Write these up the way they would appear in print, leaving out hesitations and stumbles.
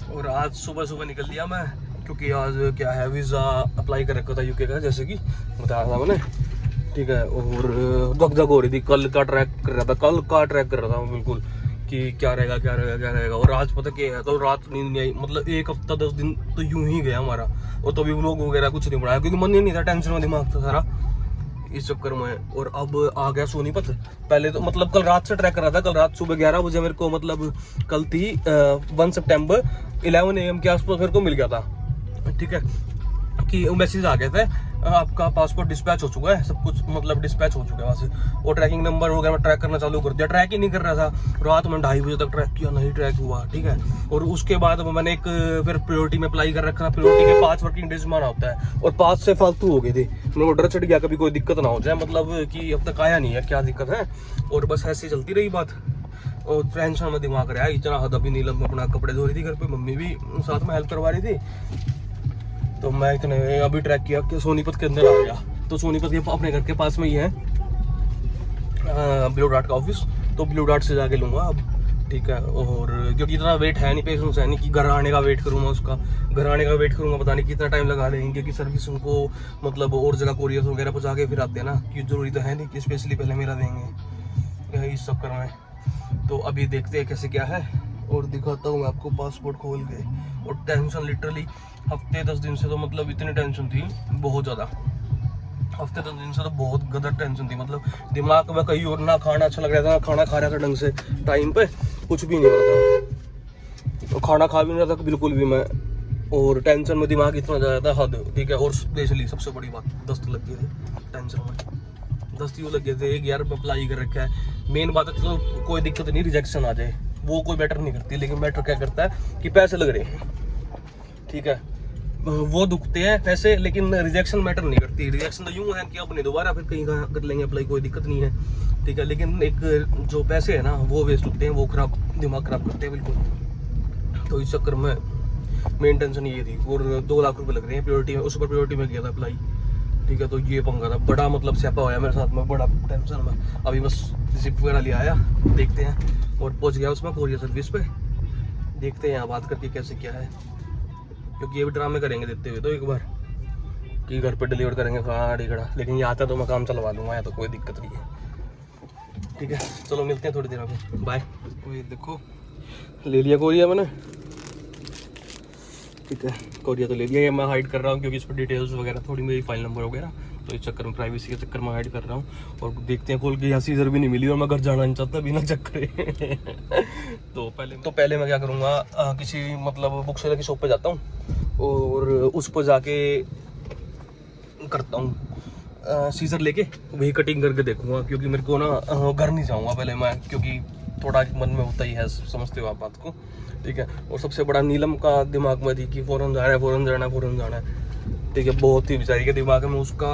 और आज सुबह सुबह निकल लिया मैं, क्योंकि आज क्या है वीज़ा अप्लाई कर रखा था यूके का, जैसे कि बताया था मैंने। ठीक है, और दग दग हो रही थी, कल का ट्रैक कर रहा था मैं बिल्कुल, कि क्या रहेगा। और आज पता क्या है, कल रात नींद नहीं आई, मतलब एक हफ्ता 10 दिन तो यूं ही गया हमारा। और तभी व्लॉग वगैरह कुछ नहीं बनाया, क्योंकि मन ही नहीं था, टेंशन में दिमाग था सारा इस चक्कर में। और अब आ गया सोनीपत। पहले तो मतलब कल रात से ट्रैक कर रहा था, कल रात सुबह 11 बजे मेरे को, मतलब कल थी 1 सितंबर 11 AM के आसपास मेरे को मिल गया था। ठीक है, कि मैसेज आ गया था आपका पासपोर्ट डिस्पैच हो चुका है, सब कुछ मतलब डिस्पैच हो चुका है वहाँ से। और ट्रैकिंग नंबर वगैरह मैं ट्रैक करना चालू कर दिया, ट्रैक ही नहीं कर रहा था। रात में 2:30 बजे तक ट्रैक किया, नहीं ट्रैक हुआ। ठीक है, और उसके बाद मैंने एक फिर प्रायोरिटी में अप्लाई कर रखा था। प्रायोरिटी के 5 वर्किंग डेज माना होता है, और 5 से फालतू हो गए थे। मेरे को डर चढ़ गया कभी कोई दिक्कत ना हो जाए, मतलब कि अब तक आया नहीं है, क्या दिक्कत है। और बस ऐसे चलती रही बात, और टेंशन में दिमाग रहा इतना हद। अभी नीलम अपना कपड़े धो रही थी घर पे, मम्मी भी साथ में हेल्प करवा रही थी। तो मैं इतने अभी ट्रैक किया कि सोनीपत के अंदर आ गया। तो सोनीपत के अपने घर के पास में ही है ब्लू डार्ट का ऑफिस, तो ब्लू डार्ट से जाके लूँगा अब। ठीक है, और क्योंकि इतना वेट है नहीं, पेशेंस है नहीं कि घर आने का वेट करूँगा उसका। घर आने का वेट करूँगा, पता नहीं कितना टाइम लगा देंगे, क्योंकि सर्विस उनको मतलब और जगह कोरियर वगैरह पहुँचा के फिर आते हैं ना, कि जरूरी तो है नहीं कि स्पेशली पहले मेरा देंगे इस चक्कर में। तो अभी देखते हैं कैसे क्या है, और दिखाता हूँ मैं आपको पासपोर्ट खोल के। और टेंशन लिटरली हफ्ते 10 दिन से, तो मतलब इतनी टेंशन थी बहुत ज़्यादा। हफ्ते 10 दिन से तो बहुत गदर टेंशन थी, मतलब दिमाग में कहीं और, ना खाना अच्छा लग रहा था, ना खाना खा रहा था ढंग से टाइम पे, कुछ भी नहीं हो रहा था। तो खाना खा भी नहीं रहा था बिल्कुल भी मैं, और टेंशन में दिमाग इतना ज़्यादा था हद। ठीक है, और स्पेशली सबसे बड़ी बात, दस्त लग गए थे टेंशन में। दस्त यूँ लग गए थे, 1 यार अप्लाई कर रखा है। मेन बात है, तो कोई दिक्कत नहीं, रिजेक्शन आ जाए वो कोई मैटर नहीं करती, लेकिन मैटर क्या करता है कि पैसे लग रहे हैं। ठीक है, वो दुखते हैं पैसे, लेकिन रिजेक्शन मैटर नहीं करती। रिजेक्शन तो यूं है कि अपने दोबारा फिर कहीं कर लेंगे अप्लाई, कोई दिक्कत नहीं है। ठीक है, लेकिन एक जो पैसे है ना वो वेस्ट होते हैं, वो खराब, दिमाग खराब करते हैं बिल्कुल। तो इस चक्कर में मेन टेंशन ये थी। और 2 लाख रुपए लग रहे हैं प्रायोरिटी में, उस पर प्रायोरिटी में किया था अप्लाई। ठीक है, तो ये पंगा था बड़ा, मतलब स्यापा होया मेरे साथ में, बड़ा टेंशन में। अभी बस रिसिप्ट वगैरह ले आया, देखते हैं, और पहुंच गया उसमें कोरियर सर्विस पे। देखते हैं यहाँ बात करके कैसे क्या है, क्योंकि ये भी ड्रामे करेंगे देते हुए तो एक बार, कि घर पे डिलीवर करेंगे खाड़ी खड़ा। लेकिन ये आता तो मैं काम चलवा दूंगा, यहाँ तो कोई दिक्कत नहीं है। ठीक है, चलो मिलते हैं थोड़ी देर में, बाय। कोई देखो ले लिया कोरिया मैंने। ठीक है, कोरिया तो ले लिया, ये मैं हाइड कर रहा हूँ क्योंकि इस पर डिटेल्स वगैरह थोड़ी मेरी फाइल नंबर वगैरह, तो इस चक्कर में प्राइवेसी के चक्कर में हाइड कर रहा हूँ। और देखते हैं खोल के, यहाँ सीजर भी नहीं मिली, और मैं घर जाना नहीं चाहता बिना चक्कर तो पहले मैं क्या करूँगा, किसी मतलब बुक सेलर की शॉप पे जाता हूँ, और उस पर जाके करता हूँ सीजर लेके, वही कटिंग करके देखूंगा। क्योंकि मेरे को ना घर नहीं जाऊँगा पहले मैं, क्योंकि थोड़ा मन में होता ही है, समझते हो आप बात को। ठीक है, और सबसे बड़ा नीलम का दिमाग में थी कि फ़ौरन जाना है। ठीक है, बहुत ही बेचारी के दिमाग में उसका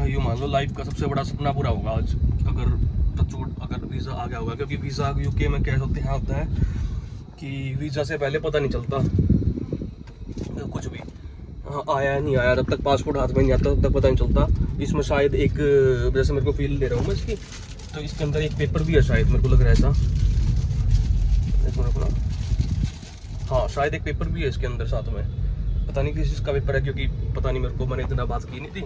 यूँ मान लो लाइफ का सबसे बड़ा सपना पूरा होगा आज, अगर वीज़ा आ गया होगा। क्योंकि वीज़ा यूके में क्या होता है कि वीज़ा से पहले पता नहीं चलता कुछ भी, आया नहीं आया, जब तक पासपोर्ट हाथ में नहीं आता तब तक पता नहीं चलता। इसमें शायद एक, जैसे मेरे को फील दे रहा हूँ मैं इसकी, तो इसके अंदर एक पेपर भी है शायद, मेरे को लग रहा है ऐसा। हाँ, शायद एक पेपर भी है इसके अंदर साथ में, पता नहीं किस चीज़ का पेपर है, क्योंकि पता नहीं मेरे को, मैंने इतना बात की नहीं थी।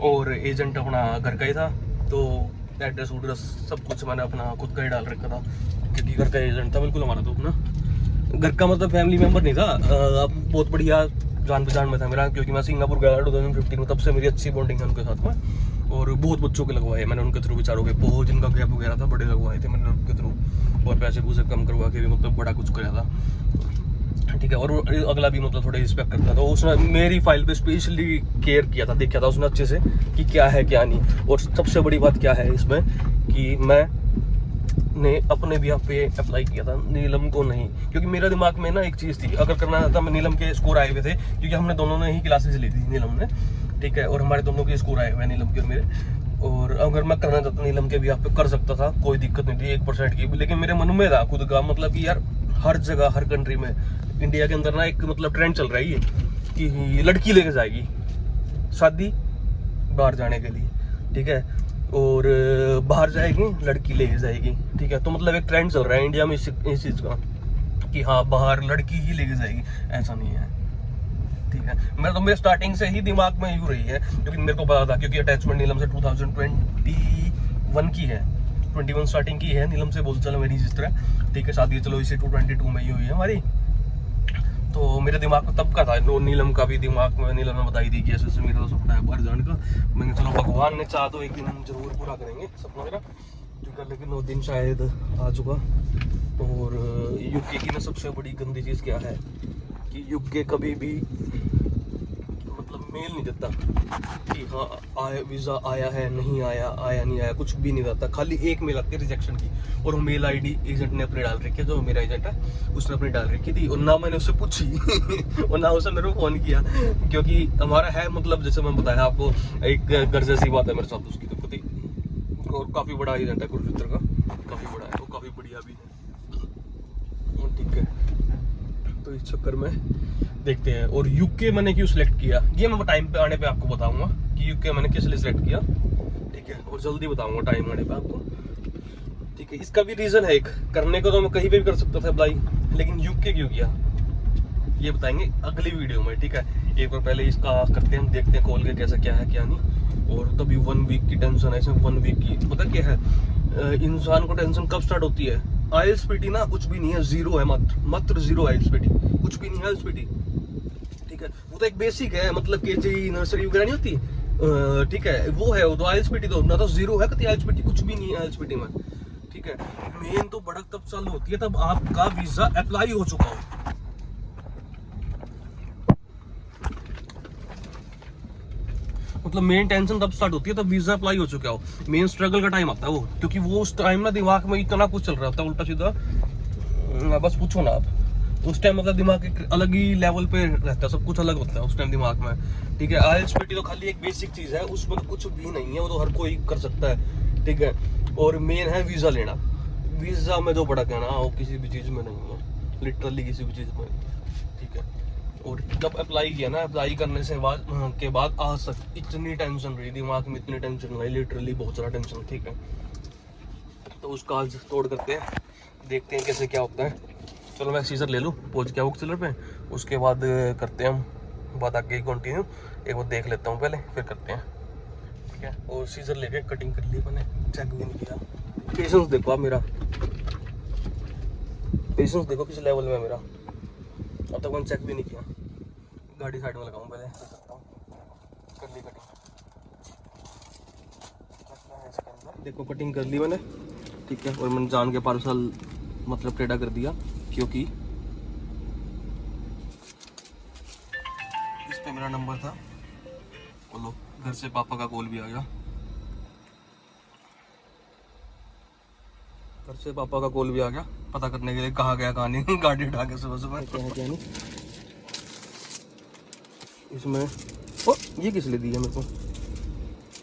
और एजेंट अपना घर का ही था, तो एड्रेस वड्रेस सब कुछ मैंने अपना खुद का ही डाल रखा था, क्योंकि घर का एजेंट था बिल्कुल हमारा, तो अपना घर का मतलब फैमिली मेम्बर नहीं था। बहुत बढ़िया जान पहचान में था मेरा, क्योंकि मैं सिंगापुर गया 2015 में, तब से मेरी अच्छी बॉन्डिंग है उनके साथ में। और बहुत बच्चों के लगवाए मैंने उनके थ्रू, बेचारों के बहुत जिनका गैप वगैरह था, बड़े लगवाए थे मैंने उनके थ्रू, और पैसे पूसे कम करवा के भी मतलब बड़ा कुछ कराया था। ठीक है, और अगला भी मतलब थोड़ा रिस्पेक्ट करता था, तो उसने मेरी फाइल पे स्पेशली केयर किया था, देखा था उसने अच्छे से कि क्या है क्या नहीं। और सबसे बड़ी बात क्या है इसमें, कि मैं ने अपने भी यहाँ पे अप्लाई किया था, नीलम को नहीं। क्योंकि मेरा दिमाग में ना एक चीज़ थी, अगर करना था मैं, नीलम के स्कोर आए हुए थे, क्योंकि हमने दोनों ने ही क्लासेस ली थी नीलम ने। ठीक है, और हमारे दोनों के स्कोर आए हुए नीलम के और मेरे, और अगर मैं करना चाहता नीलम के भी यहाँ पे कर सकता था, कोई दिक्कत नहीं थी 1% की। लेकिन मेरे मन में था खुद का, मतलब कि यार हर जगह हर कंट्री में, इंडिया के अंदर ना एक मतलब ट्रेंड चल रहा है ये, कि लड़की लेके जाएगी शादी बाहर जाने के लिए। ठीक है, और बाहर जाएगी लड़की ले जाएगी। ठीक है, तो मतलब एक ट्रेंड चल रहा है इंडिया में इस चीज़ का। कि हाँ बाहर लड़की ही लेके जाएगी, ऐसा नहीं है, ठीक है। मैं तो मेरे स्टार्टिंग से ही दिमाग में यूँ रही है, क्योंकि मेरे को पता था, क्योंकि अटैचमेंट नीलम से 2021 की है, 21 स्टार्टिंग की है नीलम से बोलचाल मेरी सिस्टर है, ठीक है। शादी चलो इसे 2022 में ही हुई है हमारी। तो मेरे दिमाग में तब का था, नीलम का भी दिमाग में, नीलम ने बताई थी कि ऐसे मेरा तो सपना है बाहर जाने का। मैंने चलो भगवान ने चाहा तो एक दिन हम जरूर पूरा करेंगे सपना मेरा, ठीक है। लेकिन वो दिन शायद आ चुका। और यूके की ना सबसे बड़ी गंदी चीज़ क्या है कि यूके कभी भी मतलब मेल नहीं देता कि हाँ आया वीज़ा आया है, नहीं आया, आया नहीं आया, कुछ भी नहीं रहता। खाली एक मेल आती है रिजेक्शन की, और वो मेल आईडी एजेंट ने अपने डाल रखी है, जो मेरा एजेंट है उसने अपनी डाल रखी थी, और ना मैंने उससे पूछी और ना उसने मेरे को फ़ोन किया, क्योंकि हमारा है मतलब जैसे मैं बताया आपको, एक घर जैसी बात है मेरे साथ उसकी, तो खुद ही। और काफ़ी बड़ा एजेंट है कुरुक्षेत्र का, काफ़ी बड़ा है वो, काफ़ी बढ़िया भी है, ठीक है। तो इस चक्कर में देखते हैं। और यूके मैंने क्यों सिलेक्ट किया, ये मैं टाइम पे आने पे आपको बताऊंगा कि यूके मैंने किस लिए सिलेक्ट किया, ठीक है। और जल्दी बताऊंगा टाइम आने पे आपको, ठीक है। इसका भी रीजन है एक, करने को तो मैं कहीं पे भी कर सकता था अप्लाई, लेकिन यूके क्यों किया ये बताएंगे अगली वीडियो में, ठीक है। एक बार पहले इसका करते हैं, देखते हैं खोल के कैसा क्या है क्या नहीं। और तभी 1 वीक की टेंशन है इसमें, 1 वीक की पता क्या है, इंसान को टेंशन कब स्टार्ट होती है, IELTS ना कुछ भी नहीं है, जीरो है, मात्र जीरो IELTS कुछ भी नहीं है IELTS, ठीक है। वो तो एक बेसिक है, मतलब केजी नर्सरी वगैरह नहीं होती, ठीक है, वो है वो तो। IELTS तो ना तो जीरो है, कभी IELTS कुछ भी नहीं है IELTS में, ठीक है। मेन तो भड़क तब चालू होती है तब आपका वीजा अप्लाई हो चुका हो, मतलब मेन टेंशन तब स्टार्ट होती है तब वीजा अप्लाई हो चुका हो। मेन स्ट्रगल का टाइम आता है वो, क्योंकि वो उस टाइम ना दिमाग में इतना कुछ चल रहा होता है उल्टा सीधा, बस पूछो ना आप। उस टाइम मतलब दिमाग एक अलग ही लेवल पे रहता है, सब कुछ अलग होता है उस टाइम दिमाग में, ठीक है। IELTS तो खाली एक बेसिक चीज़ है, उसमें तो कुछ भी नहीं है, वो तो हर कोई कर सकता है, ठीक है। और मेन है वीज़ा लेना, वीज़ा में जो बड़ा कहना वो किसी भी चीज़ में नहीं है, लिटरली किसी भी चीज़ में, ठीक है। और जब अप्लाई किया ना, अप्लाई करने से बाद आज तक इतनी टेंशन रही दिमाग में, इतनी टेंशन रही लिटरली, बहुत ज़्यादा टेंशन, ठीक है। तो उसका आज तोड़ करते हैं, देखते हैं कैसे क्या होता है। चलो मैं सीजर ले लूँ, पहुँच गया बुक सेलर पे, उसके बाद करते हैं हम बात आगे कंटिन्यू। एक बार देख लेता हूँ पहले, फिर करते हैं, ठीक है। और सीजर लेके कटिंग कर ली मैंने, चेक भी नहीं किया। पेशेंस देखो आप मेरा, पेशेंस देखो किस लेवल में मेरा, अब तक मैंने चेक भी नहीं किया। गाड़ी साइड में लगाऊँ पहले, कर सकता हूँ, कर ली कटिंग, देखो कटिंग कर ली मैंने, ठीक है। और मैंने जान के पार्सल मतलब टेढ़ा कर दिया, क्योंकि इस पे मेरा नंबर था। बोलो, घर से पापा का कॉल भी आ गया, घर से पापा का कॉल भी आ गया, पता करने के लिए कहाँ गया कहाँ नहीं गाड़ी उठा के सुबह सुबह क्या है क्या नहीं। इसमें ओ ये किस लिए दी है मेरे को,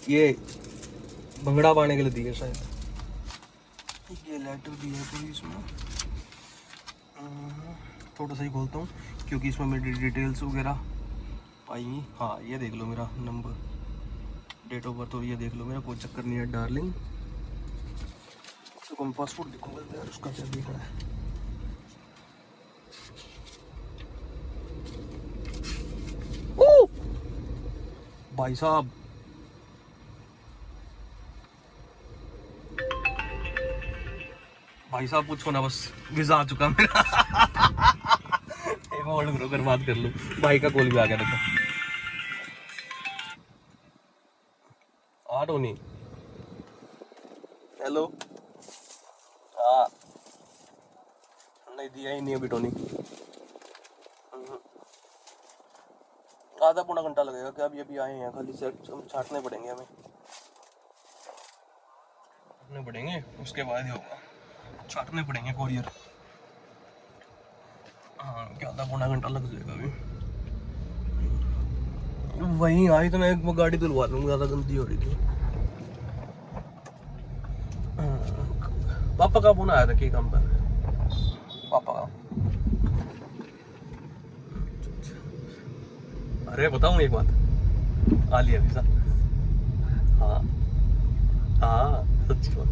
ये भंगड़ा पाने के लिए दी है शायद, ये लेटर दिया है कोई इसमें, थोड़ा सा ही खोलता हूँ क्योंकि इसमें मेरी डिटेल्स वगैरह आएंगी। हाँ ये देख लो मेरा नंबर, डेट ऑफ बर्थ, और ये देख लो मेरा, कोई चक्कर नहीं है डार्लिंग। तो मैं पासपोर्ट देखूंगा यार, उसका क्या दिख रहा है। ओ भाई साहब, भाई साहब पूछो ना, बस वीजा आ चुका मेरा होल्ड करो, कर बात कर लूँ, भाई का कॉल भी आ गया देखो। हाँ टोनी, हेलो, हाँ नहीं दिया ही नहीं अभी टोनी, आधा पौना घंटा लगेगा क्या, अभी अभी आए हैं, खाली सेट छाटने पड़ेंगे हमें, छाटने पड़ेंगे, उसके बाद ही होगा, छाटने पड़ेंगे कोरियर। हाँ क्या आधा पौना घंटा लग जाएगा अभी। वहीं आई तो मैं एक गाड़ी धुलवा लूँगा, ज़्यादा गंदी हो रही थी। पापा का फोन आया था कि काम पर, पापा का। अरे बताऊँ एक बात, आ लिया वीज़ा, हाँ हाँ सच्ची बात,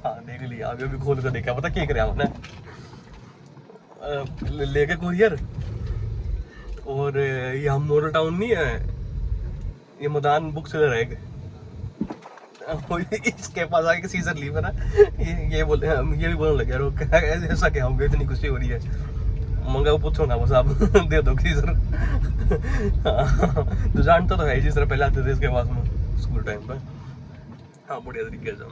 हाँ देख लिया, अभी अभी खोल कर देखा, पता क्या कराया आपने, लेके कुरियर, और यहाँ मॉडल टाउन नहीं है, ये मैदान बुक सेलर है। इसके पास आके सीजर ली ना, ये बोले, ये भी बोलने लगे यार ऐसा क्या हो गया, इतनी खुशी हो रही है। मंगा वो पूछो ना बस आप दे दो सीजर। तो जानता तो है जिस तरह पहले आते थे इसके पास में स्कूल टाइम पर। हाँ बढ़िया तरीके से।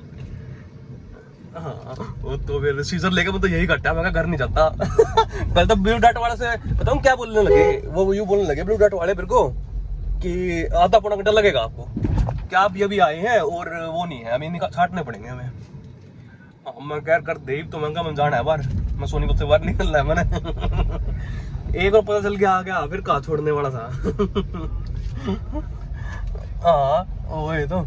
हाँ वो तो फिर सीजर लेके मैं तो यही करता, मैं घर नहीं जाता। पहले तो ब्लू डॉट वाले से बताऊँ क्या बोलने लगे, वो यूँ बोलने लगे ब्लू डॉट वाले मेरे को कि आधा पौना घंटा लगेगा आपको, क्या आप अभी आए हैं और वो नहीं है, अभी छाटने पड़ेंगे हमें। मैं कह कर दे तो महंगा मन जाना है बाहर, मैं सोनीपत से बाहर निकलना है मैंने। एक और पता चल गया आ गया, फिर कहाँ छोड़ने वाला था। हाँ वही तो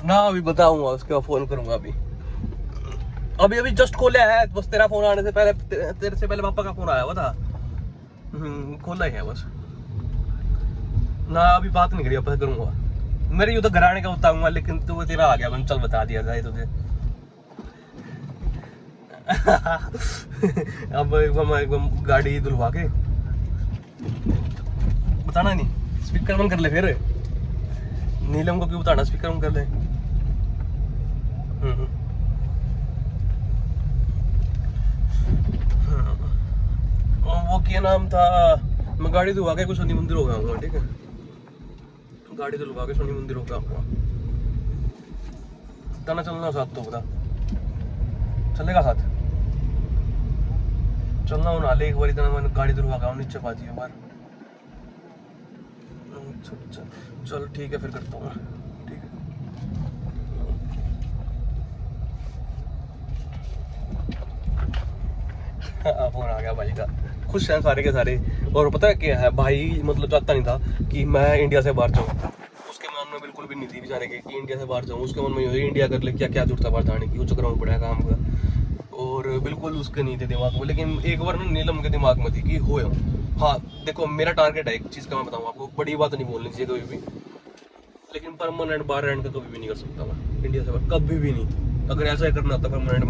ना, अभी बताऊंगा उसके बाद फोन करूंगा। अभी जस्ट खोला है बस, तेरा फोन आने से पहले, तेरे से पहले पापा का फोन आया हुआ था, खोला ही है बस ना। अभी बात नहीं करी, अब करूंगा। मेरे यूँ तो घर आने का बताऊंगा, लेकिन तू तेरा आ गया, मैंने चल बता दिया जाए तुझे। अब एकदम गाड़ी धुलवा के बताना नहीं, स्पीकर बंद कर ले। फिर नीलम को क्यों बताना, स्पीकर बंद कर ले। वो क्या नाम था, मैं गाड़ी धुलवा के कुछ शनि मंदिर हो गया हूँ। ठीक है, गाड़ी धुलवा के शनि मंदिर हो गया हूँ। तना चलना साथ तो बता, चलेगा साथ चलना हो नाले एक बार। इतना मैंने गाड़ी धुलवा के नीचे पाती है बार। चल ठीक है, फिर करता हूँ। ठीक है, फोन आ गया भाई का। खुश हैं सारे के सारे। और पता है क्या है, भाई मतलब चाहता नहीं था कि मैं इंडिया से बाहर जाऊँ, उसके मन में बिल्कुल भी नहीं थी बेचारे के कि इंडिया से बाहर जाऊँ। उसके मन में ये इंडिया कर ले, क्या क्या जरूरत है बाहर जाने की, वो चक्कर में पड़ा काम का, और बिल्कुल उसके नहीं थे दिमाग में। लेकिन एक बार ना नीलम के दिमाग में थी कि हो। हाँ देखो, मेरा टारगेट है एक चीज़ का, मैं बताऊँ आपको, बड़ी बात नहीं बोलनी चाहिए कभी भी, लेकिन परमानेंट बाहर रहने का कभी भी नहीं कर सकता मैं इंडिया से बाहर, कभी भी नहीं। अगर ऐसा ही करना होता परमानेंट,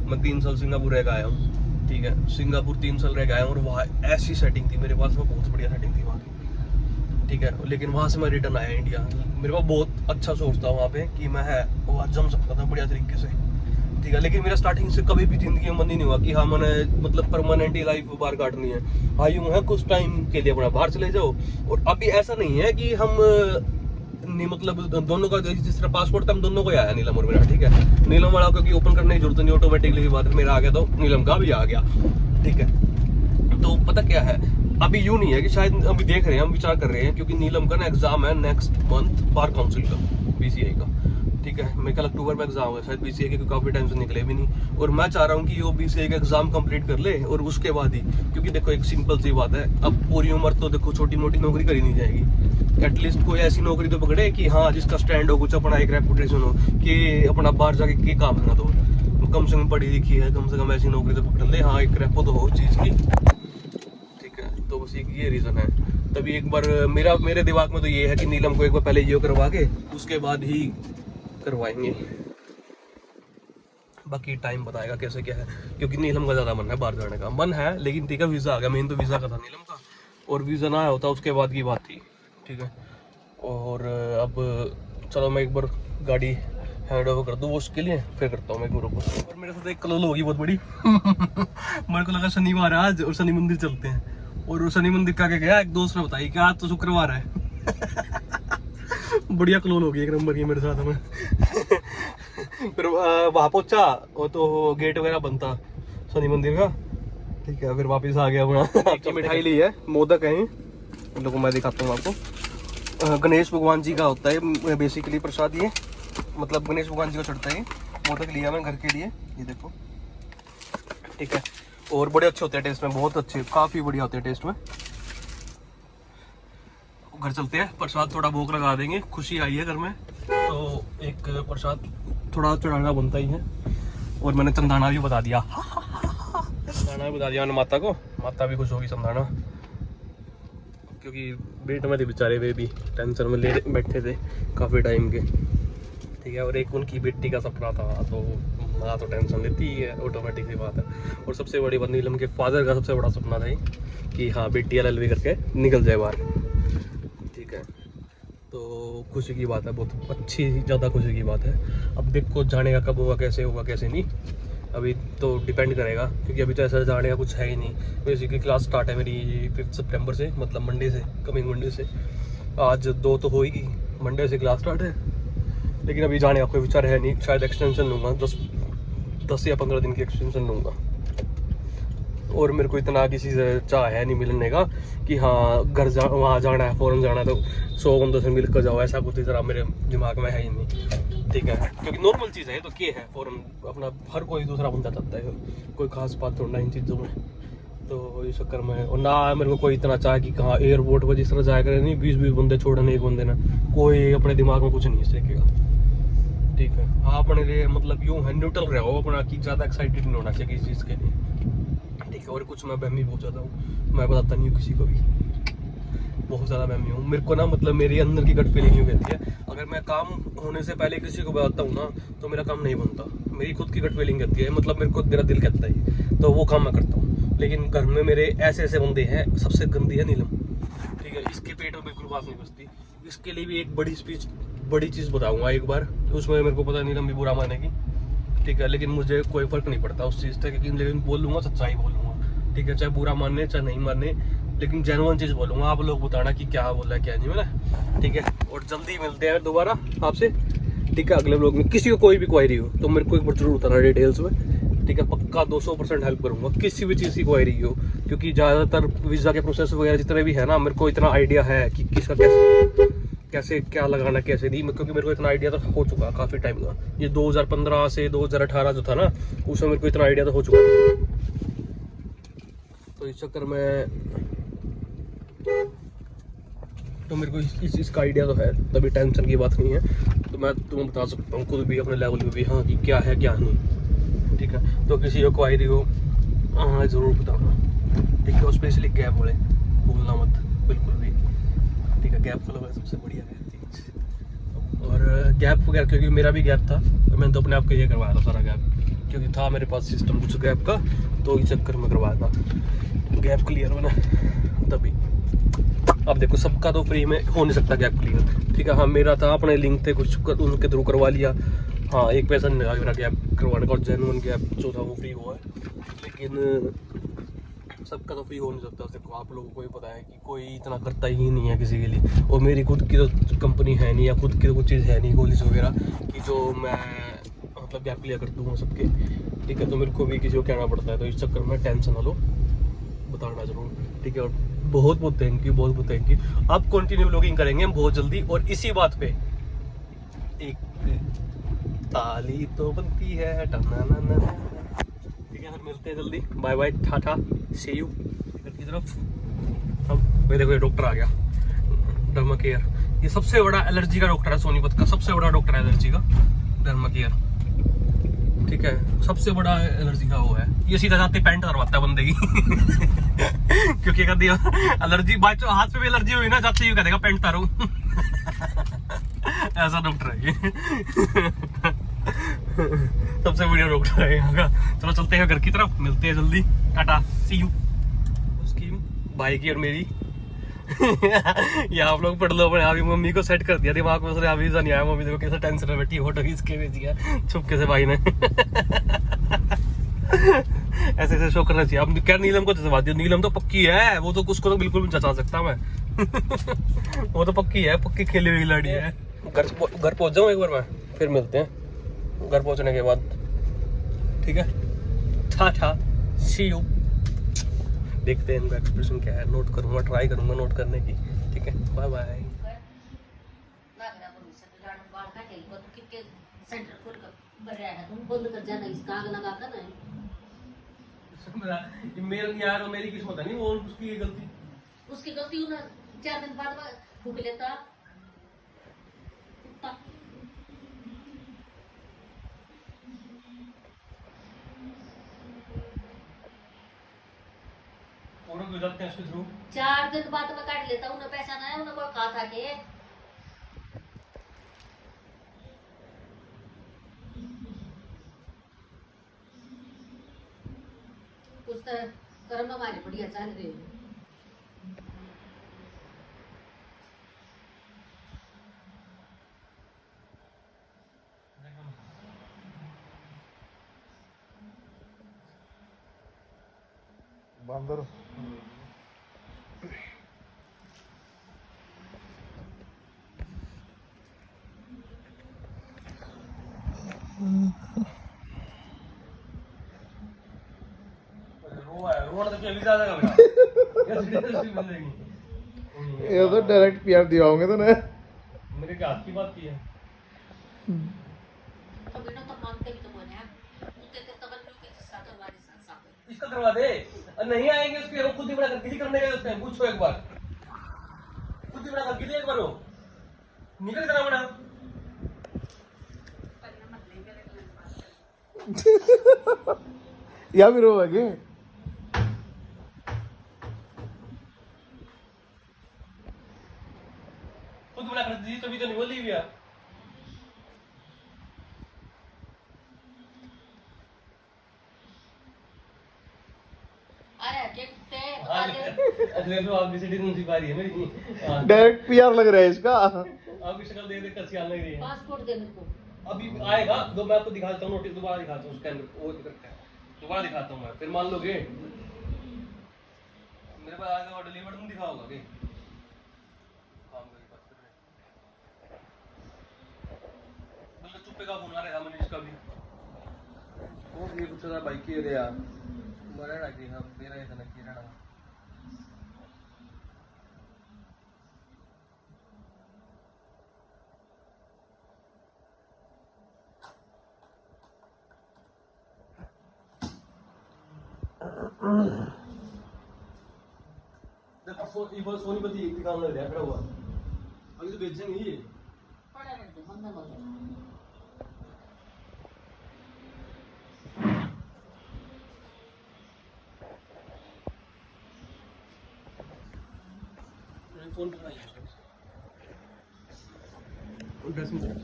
मैं 3 साल सिंगापुर रह के आया हूँ। ठीक है, सिंगापुर 3 साल रह के आया हूँ, और वहाँ ऐसी सेटिंग थी मेरे पास में, बहुत बढ़िया सेटिंग थी वहाँ की। ठीक है, लेकिन वहाँ से मैं रिटर्न आया इंडिया। मेरे पास बहुत अच्छा सोर्स था वहाँ पे कि मैं वहाँ जम सकता था बढ़िया तरीके से। ठीक है, लेकिन मेरा स्टार्टिंग से कभी भी जिंदगी में मन ही नहीं हुआ कि हाँ मैंने मतलब परमानेंट ही लाइफ बाहर काटनी है। हाँ यूँ है कुछ टाइम के लिए अपना बाहर चले जाओ। और अभी ऐसा नहीं है कि हम नहीं, मतलब दोनों का जिस तरह पासपोर्ट था हम दोनों को आया नीलम और मेरा। ठीक है, नीलम वाला क्योंकि ओपन करने की जरूरत नहीं, ऑटोमेटिकली बात मेरा आ गया तो नीलम का भी आ गया। ठीक है, तो पता क्या है, अभी यूँ नहीं है कि शायद अभी देख रहे हैं, हम विचार कर रहे हैं, क्योंकि नीलम का ना एग्जाम है नेक्स्ट मंथ बार काउंसिल का, BCI का। ठीक है, मेरे कल अक्टूबर में एग्जाम है शायद BCI के, काफी टाइम से निकले भी नहीं। और मैं चाह रहा हूँ कि वो BCI का एग्जाम कंप्लीट कर ले, और उसके बाद ही, क्योंकि देखो एक सिंपल सी बात है, अब पूरी उम्र तो देखो छोटी मोटी नौकरी करी नहीं जाएगी। एटलीस्ट कोई ऐसी नौकरी तो पकड़े कि हाँ जिसका स्टैंड हो, कुछ अपना एक रेपुटेशन हो, कि अपना बाहर जाके के काम करना। तो कम से कम पढ़ी लिखी है, कम से कम ऐसी नौकरी तो पकड़ ले, हाँ एक रेपो तो हो चीज़ की। ठीक है, तो बस ये रीज़न है। तभी एक बार मेरे दिमाग में तो ये है कि नीलम को एक बार पहले ये करवा के उसके बाद ही करवाएंगे। बाकी टाइम बताएगा कैसे क्या है, क्योंकि नीलम का ज़्यादा मन है, बाहर जाने का मन है। लेकिन ठीक है, वीज़ा आ गया, मेन तो वीज़ा का था नीलम का, और वीज़ा ना आया होता उसके बाद की बात थी। ठीक है, और अब चलो मैं एक बार गाड़ी हैंड ओवर कर दूँ उसके लिए, फिर करता हूँ मैं एक को। और मेरे साथ एक कलोल होगी बहुत बड़ी। मेरे को लगा शनिवार आज और शनि मंदिर चलते हैं, और शनि मंदिर का क्या गया, एक दोस्त ने बताई कि आज तो शुक्रवार है। बढ़िया कलोल होगी एक नंबर की मेरे साथ में। फिर वहाँ पहुंचा, वो तो गेट वगैरह बनता शनि मंदिर का। ठीक है, फिर वापस आ गया अपना। मिठाई ली है, मोदक है, इन लोगों को मैं दिखाता हूँ आपको। गणेश भगवान जी का होता है बेसिकली प्रसाद, ये मतलब गणेश भगवान जी को चढ़ता है। मोदक लिया मैं घर के लिए, ये देखो। ठीक है, और बड़े अच्छे होते हैं टेस्ट में, बहुत अच्छे, काफ़ी बढ़िया होते हैं टेस्ट में। घर चलते हैं, प्रसाद थोड़ा भोग लगा देंगे, खुशी आई है घर में तो एक प्रसाद थोड़ा चढ़ाना बनता ही है। और मैंने चंदाना भी बता दिया। चंदाना भी बता दिया मैंने माता को, माता भी खुश होगी चंदाना, क्योंकि पेट में थे बेचारे, वे भी टेंशन में ले बैठे थे काफ़ी टाइम के। ठीक है, और एक उनकी बेटी का सपना था, तो हाँ तो टेंशन लेती ही है, ऑटोमेटिक सी बात है। और सबसे बड़ी बात नीलम के फादर का सबसे बड़ा सपना था कि हाँ बेटी LLB करके निकल जाए बाहर, ठीक है। तो खुशी की बात है, बहुत अच्छी ज़्यादा खुशी की बात है। अब देखो जाने का कब होगा, कैसे होगा कैसे नहीं, अभी तो डिपेंड करेगा, क्योंकि अभी तो ऐसा जाने का कुछ है ही नहीं। बेसिकली क्लास स्टार्ट है मेरी 5 सितंबर से, मतलब मंडे से, कमिंग मंडे से। आज 2 तो होएगी, मंडे से क्लास स्टार्ट है, लेकिन अभी जाने का कोई विचार है नहीं। शायद एक्सटेंशन लूँगा, 10 या 15 दिन की एक्सटेंशन लूँगा। और मेरे को इतना किसी से चाह है नहीं मिलने का कि हाँ घर वहाँ जाना है, फ़ौरन जाना है तो 100 बंदों से मिल कर जाओ, ऐसा कुछ इतना मेरे दिमाग में है ही नहीं, ठीक है। क्योंकि नॉर्मल चीज़ है तो क्या है, फ़ौरन अपना हर कोई दूसरा बंदा चाहता है, कोई खास बात थोड़ा इन चीज़ों में। तो इस चक्कर में, और ना मेरे को कोई इतना चाह कि कहाँ एयरपोर्ट पर जिस तरह जाया करे, नहीं 20-20 बंदे छोड़ने एक बंदे ना, कोई अपने दिमाग में कुछ नहीं इस तरीके का, ठीक है। आप अपने लिए मतलब यूँ है न्यूट्रल रहो अपना, कि ज़्यादा एक्साइटेड नहीं होना चाहिए किसी चीज़ के लिए, ठीक है। और कुछ मैं बहमी बहुत ज़्यादा हूँ, मैं बताता नहीं हूँ किसी को भी, बहुत ज़्यादा बहमी हूँ। मेरे को ना मतलब मेरी अंदर की गट फीलिंग यूँ कहती है, अगर मैं काम होने से पहले किसी को बताता हूँ ना तो मेरा काम नहीं बनता। मेरी खुद की गट फीलिंग कहती है, मतलब मेरे को मेरा दिल कहता है तो वो काम मैं करता हूँ। लेकिन घर में मेरे ऐसे ऐसे बंदे हैं, सबसे गंदी है नीलम, ठीक है। इसके पेट में बिल्कुल बात नहीं बचती। इसके लिए भी एक बड़ी चीज़ बताऊँगा एक बार, उसमें मेरे को पता है नीलम भी बुरा मानेगी, ठीक है। लेकिन मुझे कोई फ़र्क नहीं पड़ता उस चीज़ से, लेकिन बोलूँगा सच्चाई बोलूँगा, ठीक है। चाहे बुरा माने चाहे नहीं माने, लेकिन जेन्युइन चीज़ बोलूँगा। आप लोग बताना कि क्या बोला क्या नहीं मैंने, ठीक है। और जल्दी मिलते हैं दोबारा आपसे, ठीक है, अगले ब्लॉग में। किसी को कोई भी क्वेरी हो तो मेरे को एक बार जरूर बताना डिटेल्स में, ठीक है। पक्का 200% हेल्प करूँगा, किसी भी चीज़ की क्वेरी हो, क्योंकि ज़्यादातर वीज़ा के प्रोसेस वगैरह जितने भी है ना, मेरे को इतना आइडिया है कि किसका कैसे क्या लगाना कैसे नहीं, क्योंकि मेरे को इतना आइडिया तो हो चुका काफ़ी टाइम का। ये 2015 से 2018 जो था ना, उसमें मेरे को इतना आइडिया तो हो चुका था। तो इस चक्कर में तो मेरे को इस चीज़ का आइडिया तो है, तभी टेंशन की बात नहीं है। तो मैं तुम्हें बता सकता हूँ खुद भी अपने लेवल पे भी, हाँ कि क्या है क्या नहीं, ठीक है। तो किसी को क्वारी हो हाँ ज़रूर बताना, ठीक है। और स्पेशली गैप वाले भूलना मत बिल्कुल भी, ठीक है। गैप वाला सबसे बढ़िया है चीज़। और गैप वगैरह, क्योंकि मेरा भी गैप था, मैंने तो अपने आप को ये करवाया था सारा गैप, क्योंकि था मेरे पास सिस्टम कुछ गैप का, तो इस चक्कर में करवाया था गैप क्लियर मैंने तभी। अब देखो सबका तो फ्री में हो नहीं सकता गैप क्लियर, ठीक है। हाँ मेरा था, अपने लिंक थे कुछ उनके थ्रू करवा लिया, हाँ एक पैसा नहीं लगा मेरा गैप करवाने का, और जेन्युइन गैप जो था वो फ्री हुआ है। लेकिन सबका तो फ्री हो नहीं सकता, देखो आप लोगों को ही पता है कि कोई इतना करता ही नहीं है किसी के लिए। और मेरी खुद की तो कंपनी है नहीं, या खुद की तो कुछ चीज़ है नहीं कॉलेज वगैरह कि जो मैं मतलब गैप क्लियर कर दूँगा सबके, ठीक है। तो मेरे को भी किसी को कहना पड़ता है, तो इस चक्कर में टेंशन ना लो, बताना जरूर, ठीक है। और बहुत बहुत थैंक यू। अब कंटिन्यू ब्लॉगिंग करेंगे हम बहुत जल्दी, और इसी बात पे एक ताली तो बनती है, ठीक है। फिर मिलते हैं जल्दी, bye bye, tata, see you. घर की तरफ अब मेरे को डॉक्टर आ गया, डर्मा केयर, ये सबसे बड़ा एलर्जी का डॉक्टर है सोनीपत का, सबसे बड़ा डॉक्टर है एलर्जी का, डर्मा केयर, ठीक है। सबसे बड़ा एलर्जी का वो है, ये सीधा जाते पैंट करवाता है बंदे की क्योंकि कभी एलर्जी बाय हाथ पे भी एलर्जी हुई ना, जाते ही कहेगा पैंट तारो ऐसा डॉक्टर है ये सबसे बढ़िया डॉक्टर है यहाँ का। चलो चलते हैं घर की तरफ, मिलते हैं जल्दी, टाटा, सी यू। उसकी भाई की और मेरी ये आप लोग पढ़ लो, अभी मम्मी को सेट कर दिया दिमाग में, उसने अभी नहीं आया, मम्मी देखो कैसे टेंशन में बैठी, फोटो खींच के भेजी है छुपके से भाई ने ऐसे ऐसे शो करना चाहिए। अब क्या नीलम को जजवा दिया, नीलम तो पक्की है, वो तो उसको तो बिल्कुल भी जचा सकता मैं वो तो पक्की है, पक्की खेली हुई खिलाड़ी है। घर पहुंच जाऊँ एक बार मैं, फिर मिलते हैं घर पहुंचने के बाद, ठीक है। Tata, see you. देखते हैं इनका एक्सप्रेशन क्या है, नोट करूंगा, ट्राई करूंगा नोट करने की, ठीक है। Bye bye. मेरा यार मेरी किस्मत है नहीं, वो उसकी गलती 4 दिन बाद भूख लेता गुजरते हैं उसके थ्रू। 4 दिन बाद मैं काट लेता हूँ, पैसा ना है उन्हें कोई कहा था कि तरह कर्म हमारे बढ़िया चल रहे हैं। बंदर रोड तो अभी ज्यादा का बेटा ये तो डायरेक्ट प्यार दिवाओगे तो ना मेरे क्या हाथ की बात की है। अब इन्हों तो मांगते भी तो बोले हैं तो तेरे तवल्लु की जिसका करवाने साथ इसका करवा दे और नहीं आएंगे उसके वो खुद ही बड़ा कर करने गए उसने पूछो एक बार खुद ही बड़ा कर एक बार वो निकल करा बड़ा या फिर वो है खुद बड़ा कर दी तभी तो नहीं बोली भैया। अरे के कुत्ते अगले तो आपकी सिटीजन सी पारी है मेरी। डायरेक्ट प्यार लग रहा है इसका आपकी शक्ल देख देख कर सियाल लग रही है। पासपोर्ट दे मेरे को। अभी आएगा दो मैं आपको दिखाता हूँ नोटिस दोबारा दिखाता हूँ स्कैन वो करके दोबारा दिखाता हूँ मैं फिर मान लोगे मेरे पास आगे और डिलीवर तुम दिखाओगे कि काम करी बात कर रहे बल्कि चुप्पे का फोन आ रहा था मनीष का भी वो ये कुछ था बाइक की रे यार मरे ना कि हम मेरा ये था ना कि रहना देखो सोनीपति एक काम लग रहा है खड़ा हुआ अभी तो बेचेंगे ये पड़ा रहते मंदा मंदा। फोन पे बनाइए 10 मिनट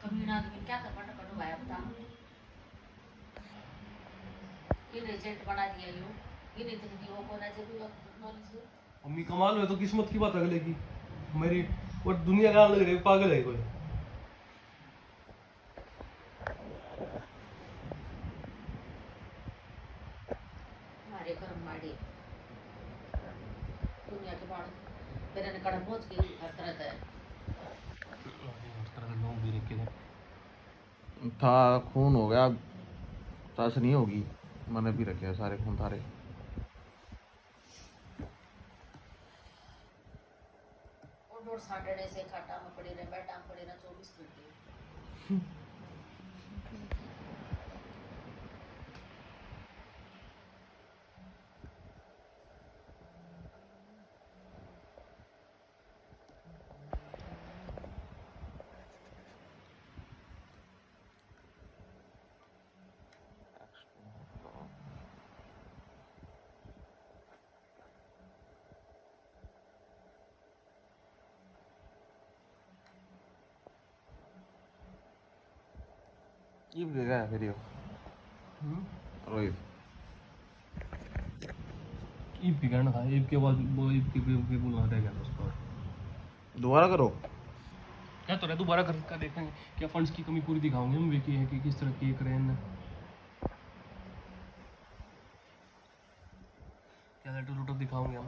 कमीना आदमी क्या कर पटा कटो भाई अपना ये एजेंट बना दिया ये नहीं तो वो कोना जे भी नॉलेज अम्मी कमाल है तो किस्मत की बात अगले की मेरी और दुनिया का लग रही है पागल है कोई हमारे कर्म माड़ी दुनिया के बाढ़ मेरे ने कड़ा पहुंच गई हर तरह का लोग भी रखे था खून हो गया सास नहीं होगी मैंने भी रखे सारे खून थारे और साढ़े से खाटा में पड़े रहे बैठा में पड़े रहे 24 घंटे ये भी गया फिर यो रोहित ईद भी कहना था ईद के बाद वो ईद के बोलना रह गया उसका दोबारा करो क्या तो रहे दोबारा कर देखेंगे क्या फंड्स की कमी पूरी दिखाओगे हम देखिए है कि किस तरह के करें ना क्या लेटर लूटर दिखाओगे हम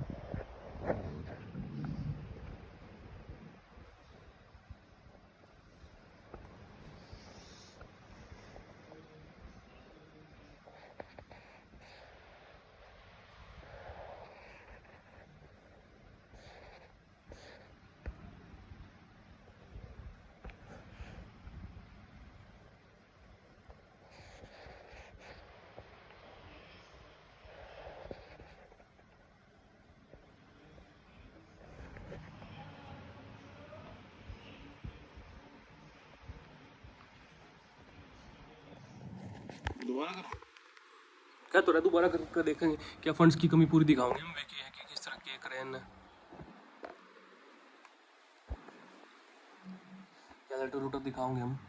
दोबारा करो क्या तो रहे दोबारा कर देखेंगे क्या फंड्स की कमी पूरी दिखाओगे हम देखिए है कि किस तरह के करें ना क्या रूटर दिखाओगे हम।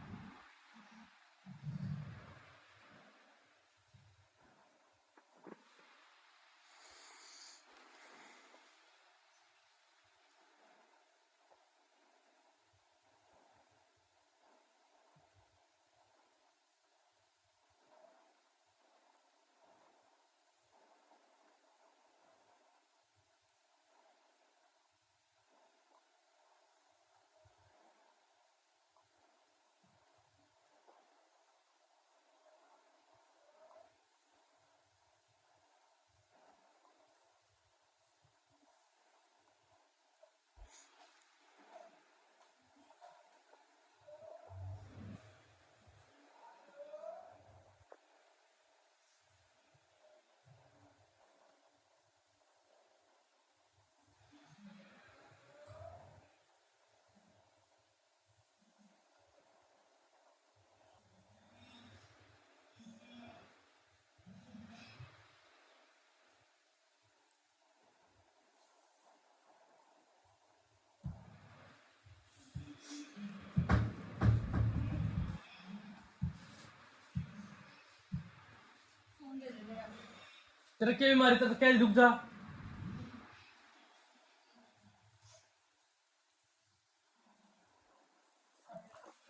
तेरे क्या बीमारी तो क्या रुक जा।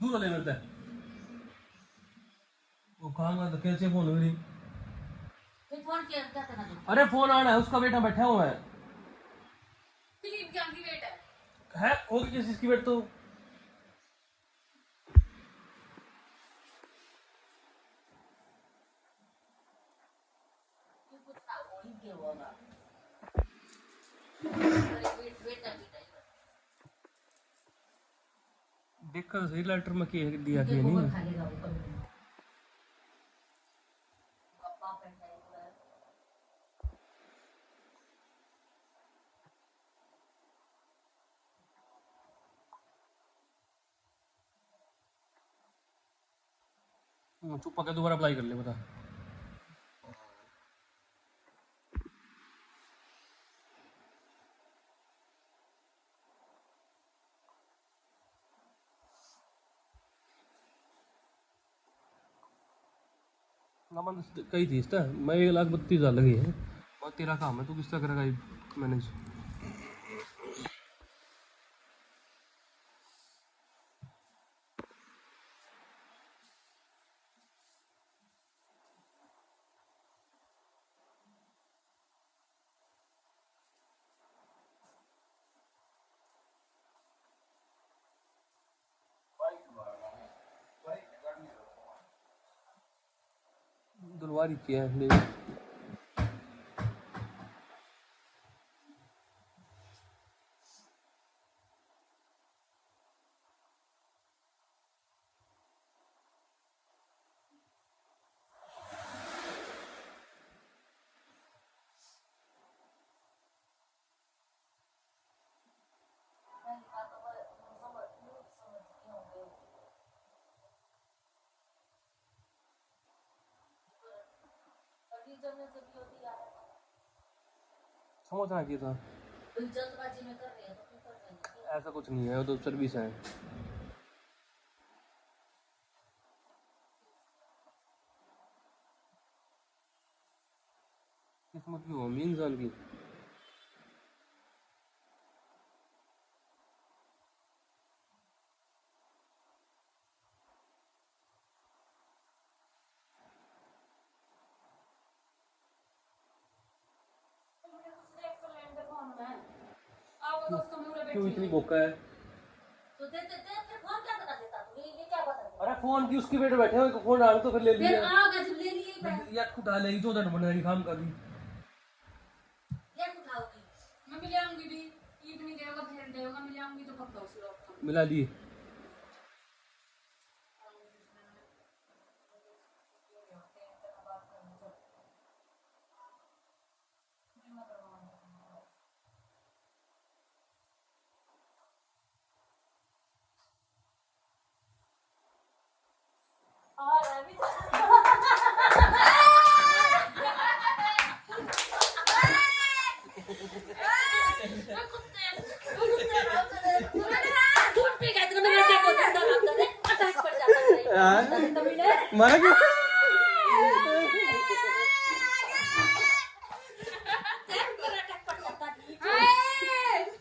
दूर ले मिलता है वो कहाँ तो कैसे फोन हो रही। फिर फोन क्या करना तुम? अरे फोन आना है उसका बेटा बैठा हुआ है। फिलिप क्या की वेट है होगी किस चीज की वेट तो। कुछ ना वही के होगा। वेट वेट अभी नहीं। देखकर सही लेटर में की दिया कि गोबर नहीं। खा लेगा वो कभी नहीं। गप्पा पेंटा है पूरा। चुप पका दोबारा अप्लाई कर ले बता। नमन कही थी इसका मैं 1,32,000 लगी है और तेरा काम है तू किस तरह करेगा मैनेज। दुलवारी किया है समझना चाहिए था। जल्दबाजी में कर रही है तो क्यों कर रही है? ऐसा कुछ नहीं है वो तो सर्विस है। किस्मत की होगी इंसान की। क्यों इतनी बोका है। तो दे दे दे फिर फोन क्या करना देता तू? ये क्या बता रही अरे फोन की उसकी बेटे बैठे हुए फोन डाल तो फिर ले है? फिर लिया आओगे जब ले लिए बैग यार खुद डालेगी तो उधर बना काम कर दी ये उठाओगी। मैं मिल आऊंगी भी इवनिंग देगा फिर देगा मिल आऊंगी तो पक्का उसी वक्त मिला लिए। और अभी दूध पी गए मारा दिन मैंने मारा क्यों?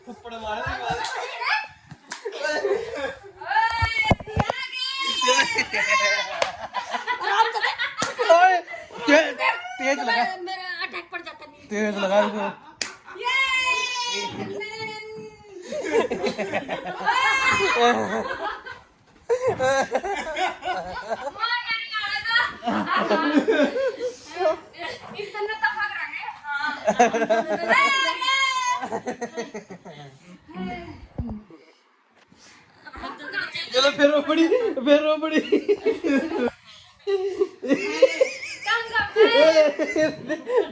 थप्पड़ मारा तेज लगा, मेरा अटैक पड़ जाता नहीं। तेज लगा इसको। इतना तो भाग रहा है। चलो फिर रो पड़ी, फिर रो पड़ी।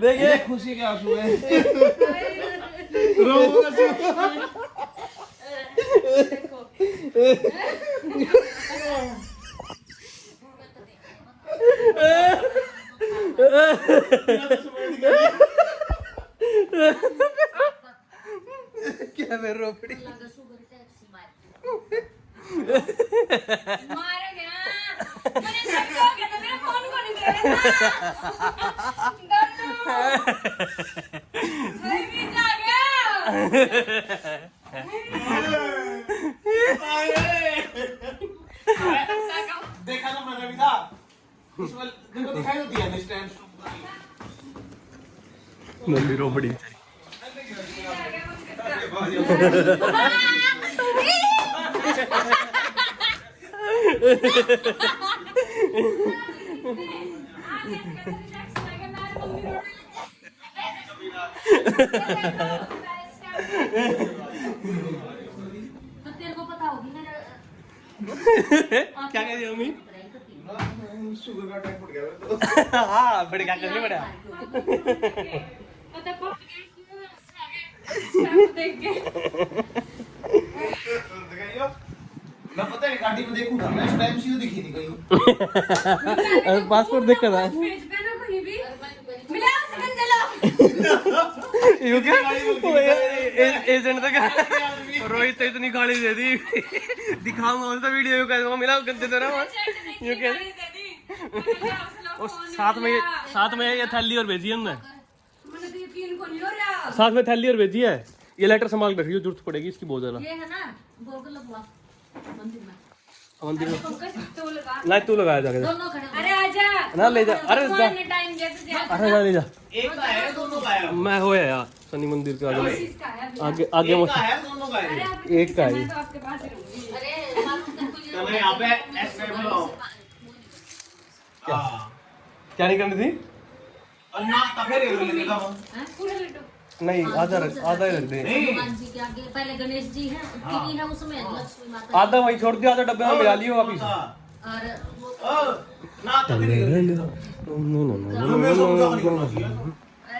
देखिए खुशी के आंसू है। क्या फिर रो पड़ी? लगा सुगर टैक्सी मार मार गया मैंने शक हो गया था मेरा फोन को नहीं दे रहा भाई भी जा गया देखा ना मैंने भी था इसमें, देखो दिखाई होती है नेक्स्ट टाइम। मम्मी रो पड़ी। तो तेरे को पता होगी मेरा क्या कह रही मम्मी? शुगर का अटैक पड़ गया तो हाँ बड़े क्या करने पड़ा। पता पहुंच गई आगे देख के दिखाइयो। मैं पता है गाड़ी में देखूंगा, मैं इस टाइम सीधे दिखी नहीं कहीं। पासपोर्ट देख कर आए। भेज देना कहीं भी मिला सिकंदर चलो यू क्या एजेंट तो क्या रोहित तो इतनी गाली दे दी दिखाऊंगा उसका वीडियो यू कहूंगा मिला गंदे तो ना यू कह और साथ में ये थैली और भेजी हमने मैंने तो यकीन को नहीं हो रहा साथ में थैली और भेजी है ये लेटर संभाल के रखियो जरूरत पड़ेगी इसकी बहुत ज्यादा ये है ना गोगल लगवा मंदिर में मंदिर में पंकज तो लगा ला तू लगाया जाके दोनों खड़े अरे आजा ना ले जा अरे जा टाइम दे तुझे अरे जा ले जा एक का है दोनों का है, मैं होया यार शनि मंदिर के आगे इसका है आगे आगे एक मत का है दोनों का है। एक का है मैं तो आपके पास ही रहूंगी अरे मालूम तेरे को ये चलो यहाँ पे ऐसे बोलो। हाँ। क्या नहीं करनी थी और ना तफेर ले लेता हूँ। पूरा लड्डू नहीं आधा ही रख दे हनुमान जी के आगे पहले गणेश जी हैं टीवी है उसमें लक्ष्मी माता आधा वहीं छोड़ दिया आधा डब्बे में मिला लियो वापिस और वो ना तफेर ले लेता हूँ। तुम्हें समझा नहीं करना चाहिए।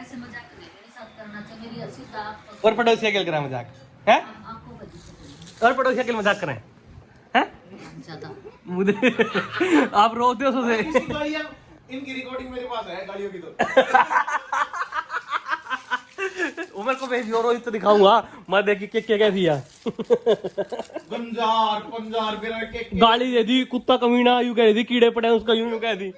ऐसे मजाक मेरे साथ करना चाहिए मेरी हंसी था और पड़ोसी अकेले करा मजाक है आपको बजी से और पड़ोसी अकेले मजाक करें हैं ज्यादा मुझे आप रोते हो सोचे इसकी गाड़ियाँ इनकी रिकॉर्डिंग मेरे पास है गाड़ियों की तो। उमर को भेजियो रोहित तो दिखाऊंगा मैं देखी क्या कैसी है गंजार पंजार फिर के गाली दे दी कुत्ता कमीना यूं कह रही थी कीड़े पड़े हैं, उसका यूं कह दी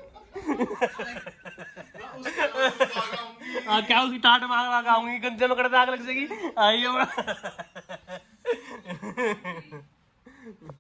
हाँ क्या उसकी टाट मांग आऊंगी गंजे में कड़े आग लग जाएगी आई